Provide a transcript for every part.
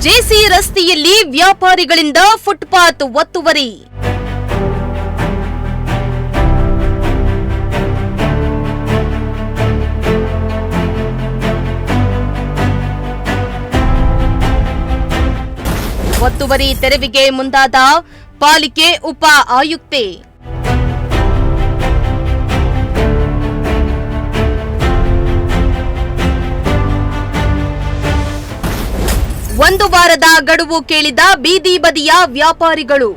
JC ರಸ್ತೆಯಲ್ಲಿ ವ್ಯಾಪಾರಿಗಳಿಂದ footpath ಒತ್ತುವರಿ. ಒತ್ತುವರಿ ತೆರವಿಗೆ ಮುಂದಾದ ಪಾಲಿಕೆ ಉಪ ಆಯುಕ್ತೆ. ಒಂದು ವಾರದ ಗಡುವು ಕೇಳಿದ ಬೀದಿ ಬದಿಯ ವ್ಯಾಪಾರಿಗಳು.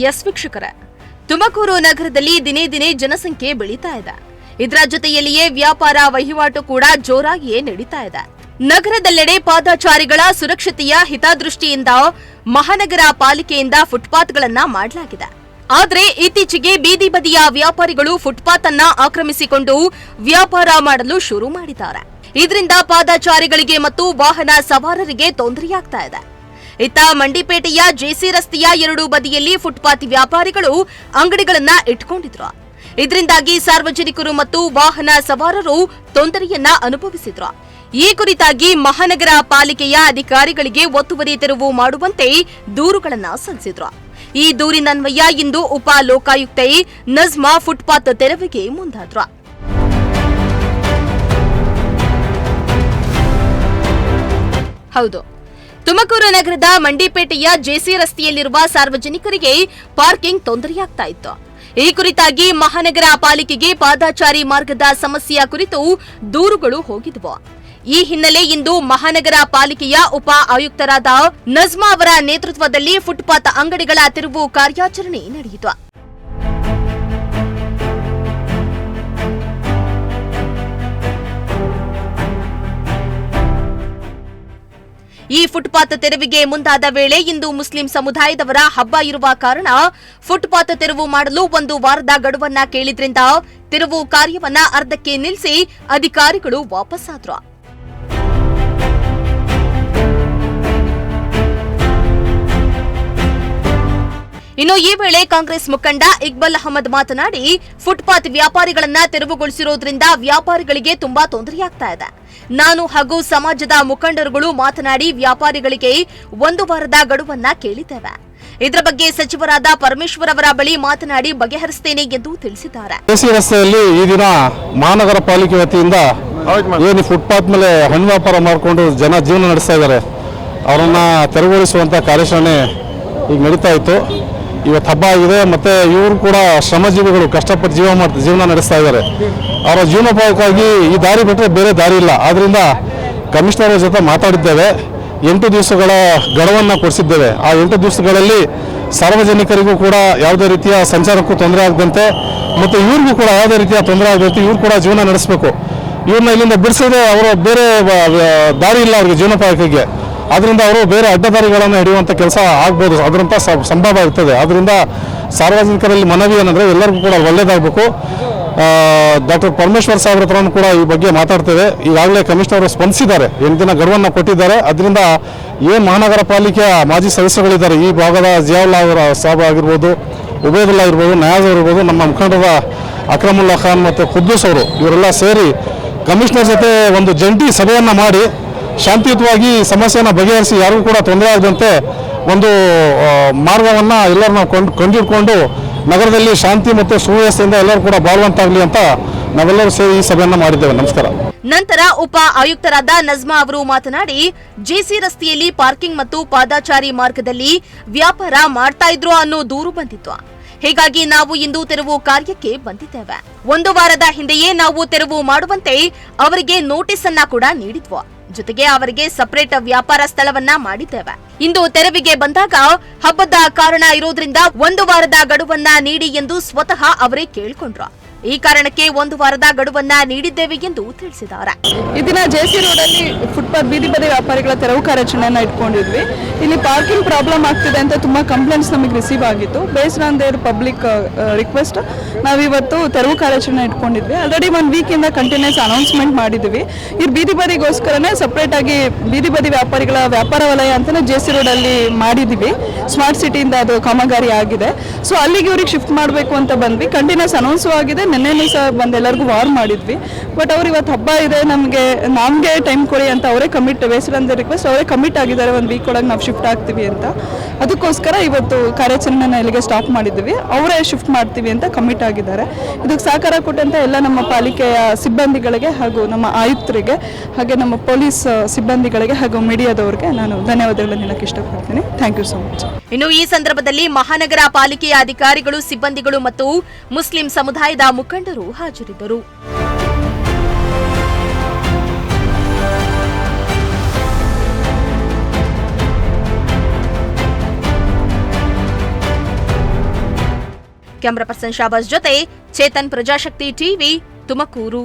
ಎಸ್ ವೀಕ್ಷಕರೇ, ತುಮಕೂರು ನಗರದಲ್ಲಿ ದಿನೇ ದಿನೇ ಜನಸಂಖ್ಯೆ ಬೆಳೀತಾ ಇದೆ. ಇದರ ಜೊತೆಯಲ್ಲಿಯೇ ವ್ಯಾಪಾರ ವಹಿವಾಟು ಕೂಡ ಜೋರಾಗಿಯೇ ನಡೀತಾ ಇದೆ. ನಗರದೆಲ್ಲೆಡೆ ಪಾದಚಾರಿಗಳ ಸುರಕ್ಷತೆಯ ಹಿತದೃಷ್ಟಿಯಿಂದ ಮಹಾನಗರ ಪಾಲಿಕೆಯಿಂದ ಫುಟ್ಪಾತ್ಗಳನ್ನ ಮಾಡಲಾಗಿದೆ. ಆದರೆ ಇತ್ತೀಚೆಗೆ ಬೀದಿ ಬದಿಯ ವ್ಯಾಪಾರಿಗಳು ಫುಟ್ಪಾತ್ ಅನ್ನ ಆಕ್ರಮಿಸಿಕೊಂಡು ವ್ಯಾಪಾರ ಮಾಡಲು ಶುರು ಮಾಡಿದ್ದಾರೆ. ಇದರಿಂದ ಪಾದಚಾರಿಗಳಿಗೆ ಮತ್ತು ವಾಹನ ಸವಾರರಿಗೆ ತೊಂದರೆಯಾಗ್ತಾ ಇದೆ. ಇತ್ತ ಮಂಡಿಪೇಟೆಯ ಜೆಸಿ ರಸ್ತೆಯ ಎರಡೂ ಬದಿಯಲ್ಲಿ ಫುಟ್ಪಾತ್ ವ್ಯಾಪಾರಿಗಳು ಅಂಗಡಿಗಳನ್ನ ಇಟ್ಕೊಂಡಿದ್ರು. ಇದರಿಂದಾಗಿ ಸಾರ್ವಜನಿಕರು ಮತ್ತು ವಾಹನ ಸವಾರರು ತೊಂದರೆಯನ್ನ ಅನುಭವಿಸಿದ್ರು. ಈ ಕುರಿತಾಗಿ ಮಹಾನಗರ ಪಾಲಿಕೆಯ ಅಧಿಕಾರಿಗಳಿಗೆ ಒತ್ತುವರಿ ತೆರವು ಮಾಡುವಂತೆ ದೂರುಗಳನ್ನ ಸಲ್ಲಿಸಿದ್ರು. ಈ ದೂರಿನನ್ವಯ ಇಂದು ಉಪ ಲೋಕಾಯುಕ್ತೆ ನಜ್ಮಾ ಫುಟ್ಪಾತ್ ತೆರವಿಗೆ ಮುಂದಾದ್ರು. ಹೌದು, ತುಮಕೂರು ನಗರದ ಮಂಡಿಪೇಟೆಯ ಜೆಸಿ ರಸ್ತೆಯಲ್ಲಿರುವ ಸಾರ್ವಜನಿಕರಿಗೆ ಪಾರ್ಕಿಂಗ್ ತೊಂದರೆಯಾಗ್ತಾ ಇತ್ತು. ಈ ಕುರಿತಾಗಿ ಮಹಾನಗರ ಪಾಲಿಕೆಗೆ ಪಾದಚಾರಿ ಮಾರ್ಗದ ಸಮಸ್ಯೆಯ ಕುರಿತು ದೂರುಗಳು ಹೋಗಿದ್ವು. ಈ ಹಿನ್ನೆಲೆ ಇಂದು ಮಹಾನಗರ ಪಾಲಿಕೆಯ ಉಪ ಆಯುಕ್ತರಾದ ನಜ್ಮಾ ಅವರ ನೇತೃತ್ವದಲ್ಲಿ ಫುಟ್ಪಾತ್ ಅಂಗಡಿಗಳ ತೆರವು ಕಾರ್ಯಾಚರಣೆ ನಡೆಯಿತು. ಈ ಫುಟ್ಪಾತ್ ತೆರವಿಗೆ ಮುಂದಾದ ವೇಳೆ ಇಂದು ಮುಸ್ಲಿಂ ಸಮುದಾಯದವರ ಹಬ್ಬ ಇರುವ ಕಾರಣ ಫುಟ್ಪಾತ್ ತೆರವು ಮಾಡಲು ಒಂದು ವಾರದ ಗಡುವನ್ನ ಕೇಳಿದ್ರಿಂದ ತೆರವು ಕಾರ್ಯವನ್ನ ಅರ್ಧಕ್ಕೆ ನಿಲ್ಲಿಸಿ ಅಧಿಕಾರಿಗಳು ವಾಪಸ್ಸಾದ್ರು. ಇನ್ನು ಈ ವೇಳೆ ಕಾಂಗ್ರೆಸ್ ಮುಖಂಡ ಇಕ್ಬಾಲ್ ಅಹಮದ್ ಮಾತನಾಡಿ, ಫುಟ್ಪಾತ್ ವ್ಯಾಪಾರಿಗಳನ್ನ ತೆರವುಗೊಳಿಸಿರೋದ್ರಿಂದ ವ್ಯಾಪಾರಿಗಳಿಗೆ ತುಂಬಾ ತೊಂದರೆಯಾಗ್ತಾ ಇದೆ. ನಾನು ಹಾಗೂ ಸಮಾಜದ ಮುಖಂಡರುಗಳು ಮಾತನಾಡಿ ವ್ಯಾಪಾರಿಗಳಿಗೆ ಒಂದು ವಾರದ ಗಡುವನ್ನ ಕೇಳಿದ್ದೇವೆ. ಇದರ ಬಗ್ಗೆ ಸಚಿವರಾದ ಪರಮೇಶ್ವರ್ ಅವರ ಬಳಿ ಮಾತನಾಡಿ ಬಗೆಹರಿಸುತ್ತೇನೆ ಎಂದು ತಿಳಿಸಿದ್ದಾರೆ. ಜೆಸಿ ರಸ್ತೆಯಲ್ಲಿ ಈ ದಿನ ಮಹಾನಗರ ಪಾಲಿಕೆ ವತಿಯಿಂದ ಏನು ಫುಟ್ಪಾತ್ ಮೇಲೆ ಹಣ್ಣು ವ್ಯಾಪಾರ ಮಾಡಿಕೊಂಡು ಜನ ಜೀವನ ನಡೆಸ್ತಾ ಇದ್ದಾರೆ, ಅವರನ್ನ ತೆರವುಗೊಳಿಸುವಂತ ಕಾರ್ಯಾಚರಣೆ ಈಗ ನಡೀತಾ ಇತ್ತು. ಇವತ್ತು ಹಬ್ಬ ಆಗಿದೆ. ಮತ್ತೆ ಇವರು ಕೂಡ ಶ್ರಮಜೀವಿಗಳು, ಕಷ್ಟಪಟ್ಟು ಜೀವನ ನಡೆಸ್ತಾ ಇದ್ದಾರೆ. ಅವರ ಜೀವನೋಪಾಯಕ್ಕಾಗಿ ಈ ದಾರಿ ಬಿಟ್ಟರೆ ಬೇರೆ ದಾರಿ ಇಲ್ಲ. ಆದ್ರಿಂದ ಕಮಿಷನರ್ ಜೊತೆ ಮಾತಾಡಿದ್ದೇವೆ. 8 ದಿವಸಗಳ ಗಡುವನ್ನು ಕೊಡಿಸಿದ್ದೇವೆ. ಆ 8 ದಿವಸಗಳಲ್ಲಿ ಸಾರ್ವಜನಿಕರಿಗೂ ಕೂಡ ಯಾವುದೇ ರೀತಿಯ ಸಂಚಾರಕ್ಕೂ ತೊಂದರೆ ಆಗದಂತೆ ಮತ್ತು ಇವ್ರಿಗೂ ಕೂಡ ಯಾವುದೇ ರೀತಿಯ ತೊಂದರೆ ಆಗದಂತೆ ಇವ್ರು ಕೂಡ ಜೀವನ ನಡೆಸಬೇಕು. ಇವ್ರನ್ನ ಇಲ್ಲಿಂದ ಬಿಡಿಸಿದ್ರೆ ಅವರು ಬೇರೆ ದಾರಿ ಇಲ್ಲ ಅವ್ರಿಗೆ ಜೀವನೋಪಾಯಕ್ಕಾಗಿ. ಅದರಿಂದ ಅವರು ಬೇರೆ ಅಡ್ಡದಾರಿಗಳನ್ನು ಹಿಡಿಯುವಂಥ ಕೆಲಸ ಆಗ್ಬೋದು, ಅದರಂಥ ಸಂಭವ ಇರ್ತದೆ. ಅದರಿಂದ ಸಾರ್ವಜನಿಕರಲ್ಲಿ ಮನವಿ ಏನಂದರೆ ಎಲ್ಲರಿಗೂ ಕೂಡ ಒಳ್ಳೇದಾಗಬೇಕು. ಡಾಕ್ಟರ್ ಪರಮೇಶ್ವರ್ ಸಾಹೇಬ್ರ ಹತ್ರನೂ ಕೂಡ ಈ ಬಗ್ಗೆ ಮಾತಾಡ್ತೇವೆ. ಈಗಾಗಲೇ ಕಮಿಷನರ್ ಅವರು ಸ್ಪಂದಿಸಿದ್ದಾರೆ, 8 ದಿನ ಗಡುವನ್ನು ಕೊಟ್ಟಿದ್ದಾರೆ. ಅದರಿಂದ ಏನು ಮಹಾನಗರ ಪಾಲಿಕೆಯ ಮಾಜಿ ಸದಸ್ಯರುಗಳಿದ್ದಾರೆ, ಈ ಭಾಗದ ಜಿಯಾವುಲ್ಲಾ ಅವರ ಸಾಬ್ ಆಗಿರ್ಬೋದು, ಉಬೇದುಲ್ಲಾ ಇರ್ಬೋದು, ನಯಾಜ್ ಅವರಿರ್ಬೋದು, ನಮ್ಮ ಮುಖಂಡರ ಅಕ್ರಮುಲ್ಲಾ ಖಾನ್ ಮತ್ತು ಖುದ್ದೂಸ್ ಅವರು, ಇವರೆಲ್ಲ ಸೇರಿ ಕಮಿಷನರ್ ಜೊತೆ ಒಂದು ಜಂಟಿ ಸಭೆಯನ್ನು ಮಾಡಿ ಶಾಂತಿಯುತವಾಗಿ ಸಮಸ್ಯೆಯನ್ನು ಬಗೆಹರಿಸಿ ಯಾರಿಗೂ ಕೂಡ ತೊಂದರೆ ಆಗದಂತೆ ಒಂದು ಮಾರ್ಗವನ್ನು ಎಲ್ಲರೂ ನಾವು ಕೊಂದಿಟ್ಕೊಂಡು ನಗರದಲ್ಲಿ ಶಾಂತಿ ಮತ್ತು ಸುವ್ಯವಸ್ಥೆಯಿಂದ ಎಲ್ಲರೂ ಕೂಡ ಬಾಳುವಂತಾಗಲಿ ಅಂತ ನಾವೆಲ್ಲರೂ ಸೇರಿ ಈ ಸಭೆಯನ್ನು ಮಾಡಿದ್ದೇವೆ. ನಮಸ್ಕಾರ. ನಂತರ ಉಪ ಆಯುಕ್ತರಾದ ನಜ್ಮಾ ಅವರು ಮಾತನಾಡಿ, ಜೆಸಿ ರಸ್ತೆಯಲ್ಲಿ ಪಾರ್ಕಿಂಗ್ ಮತ್ತು ಪಾದಚಾರಿ ಮಾರ್ಗದಲ್ಲಿ ವ್ಯಾಪಾರ ಮಾಡ್ತಾ ಇದ್ರು ಅನ್ನೋ ದೂರು ಬಂದಿತ್ತು. ಹೀಗಾಗಿ ನಾವು ಇಂದು ತೆರವು ಕಾರ್ಯಕ್ಕೆ ಬಂದಿದ್ದೇವೆ. ಒಂದು ವಾರದ ಹಿಂದೆಯೇ ನಾವು ತೆರವು ಮಾಡುವಂತೆ ಅವರಿಗೆ ನೋಟಿಸ್ ಅನ್ನ ಕೂಡ ನೀಡಿದ್ವು. ಜೊತೆಗೆ ಅವರಿಗೆ ಸಪರೇಟ್ ವ್ಯಾಪಾರ ಸ್ಥಳವನ್ನ ಮಾಡಿದ್ದೇವೆ. ಇಂದು ತೆರವಿಗೆ ಬಂದಾಗ ಹಬ್ಬದ ಕಾರಣ ಇರೋದ್ರಿಂದ ಒಂದು ವಾರದ ಗಡುವನ್ನ ನೀಡಿ ಎಂದು ಸ್ವತಃ ಅವರೇ ಕೇಳಿಕೊಂಡ್ರು. ಈ ಕಾರಣಕ್ಕೆ ಒಂದು ವಾರದ ಗಡುವನ್ನ ನೀಡಿದ್ದೇವೆ ಎಂದು ತಿಳಿಸಿದ್ದಾರೆ. ಈ ದಿನ ಜೆಸಿ ರೋಡ್ ಅಲ್ಲಿ ಫುಟ್ಪಾತ್ ಬೀದಿ ಬದಿ ವ್ಯಾಪಾರಿಗಳ ತೆರವು ಕಾರ್ಯಾಚರಣೆಯನ್ನು ಇಟ್ಕೊಂಡಿದ್ವಿ. ಇಲ್ಲಿ ಪಾರ್ಕಿಂಗ್ ಪ್ರಾಬ್ಲಮ್ ಆಗ್ತಿದೆ ಅಂತ ತುಂಬಾ ಕಂಪ್ಲೇಂಟ್ಸ್ ನಮಗೆ ರಿಸೀವ್ ಆಗಿತ್ತು. Based on there public request ನಾವಿವತ್ತು ತೆರವು ಕಾರ್ಯಾಚರಣೆ ಇಟ್ಕೊಂಡಿದ್ವಿ. ಆಲ್ರೆಡಿ 1 ವೀಕ್ ಇಂದ ಕಂಟಿನ್ಯೂಸ್ ಅನೌನ್ಸ್ಮೆಂಟ್ ಮಾಡಿದ್ವಿ. ಈ ಬೀದಿ ಬದಿಗೋಸ್ಕರನೇ ಸಪರೇಟ್ ಆಗಿ ಬೀದಿ ಬದಿ ವ್ಯಾಪಾರಿಗಳ ವ್ಯಾಪಾರ ವಲಯ ಅಂತಾನೆ ಜೆಸಿ ರೋಡ್ ಅಲ್ಲಿ ಮಾಡಿದ್ವಿ. ಸ್ಮಾರ್ಟ್ ಸಿಟಿಯಿಂದ ಅದು ಕಾಮಗಾರಿ ಆಗಿದೆ. ಸೊ ಅಲ್ಲಿಗೆ ಇವ್ರಿಗೆ ಶಿಫ್ಟ್ ಮಾಡಬೇಕು ಅಂತ ಬಂದ್ವಿ. ಕಂಟಿನ್ಯೂಸ್ ಅನೌನ್ಸ್ ಆಗಿದೆ. ನೆನ್ನೆನೂ ಸಹ ಬಂದು ಎಲ್ಲರಿಗೂ ವಾರ್ ಮಾಡಿದ್ವಿ. ಬಟ್ ಅವ್ರು ಇವತ್ತು ಹಬ್ಬ ಇದೆ, ನಮಗೆ ಟೈಮ್ ಕೊಡಿ ಅಂತ ಅವರೇ ಕಮಿಟ್, ಬೇಸಿರಂದ ರಿಕ್ವೆಸ್ಟ್ ಅವರೇ ಕಮಿಟ್ ಆಗಿದ್ದಾರೆ, 1 ವೀಕ್ ಒಳಗೆ ನಾವು ಶಿಫ್ಟ್ ಆಗ್ತೀವಿ ಅಂತ. ಅದಕ್ಕೋಸ್ಕರ ಇವತ್ತು ಕಾರ್ಯಾಚರಣೆನ ಇಲ್ಲಿಗೆ ಸ್ಟಾಪ್ ಮಾಡಿದ್ವಿ. ಅವರೇ ಶಿಫ್ಟ್ ಮಾಡ್ತೀವಿ ಅಂತ ಕಮಿಟ್ ಆಗಿದ್ದಾರೆ. ಇದಕ್ಕೆ ಸಹಕಾರ ಕೊಟ್ಟಂತ ಎಲ್ಲ ನಮ್ಮ ಪಾಲಿಕೆಯ ಸಿಬ್ಬಂದಿಗಳಿಗೆ ಹಾಗೂ ನಮ್ಮ ಆಯುಕ್ತರಿಗೆ, ಹಾಗೆ ನಮ್ಮ ಪೊಲೀಸ್ ಸಿಬ್ಬಂದಿಗಳಿಗೆ ಹಾಗೂ ಮೀಡಿಯಾದವರಿಗೆ ನಾನು ಧನ್ಯವಾದಗಳನ್ನು ಹೇಳಕ್ಕೆ ಇಷ್ಟಪಡ್ತೀನಿ. Thank you so much. ಇನ್ನು ಈ ಸಂದರ್ಭದಲ್ಲಿ ಮಹಾನಗರ ಪಾಲಿಕೆಯ ಅಧಿಕಾರಿಗಳು, ಸಿಬ್ಬಂದಿಗಳು ಮತ್ತು ಮುಸ್ಲಿಂ ಸಮುದಾಯದ ಮುಖಂಡರು ಹಾಜರಿದ್ದರು. ಕ್ಯಾಮರಾ ಪರ್ಸನ್ ಶಾಬಾಜ್ ಜೊತೆ ಚೇತನ್, ಪ್ರಜಾಶಕ್ತಿ ಟಿವಿ, ತುಮಕೂರು.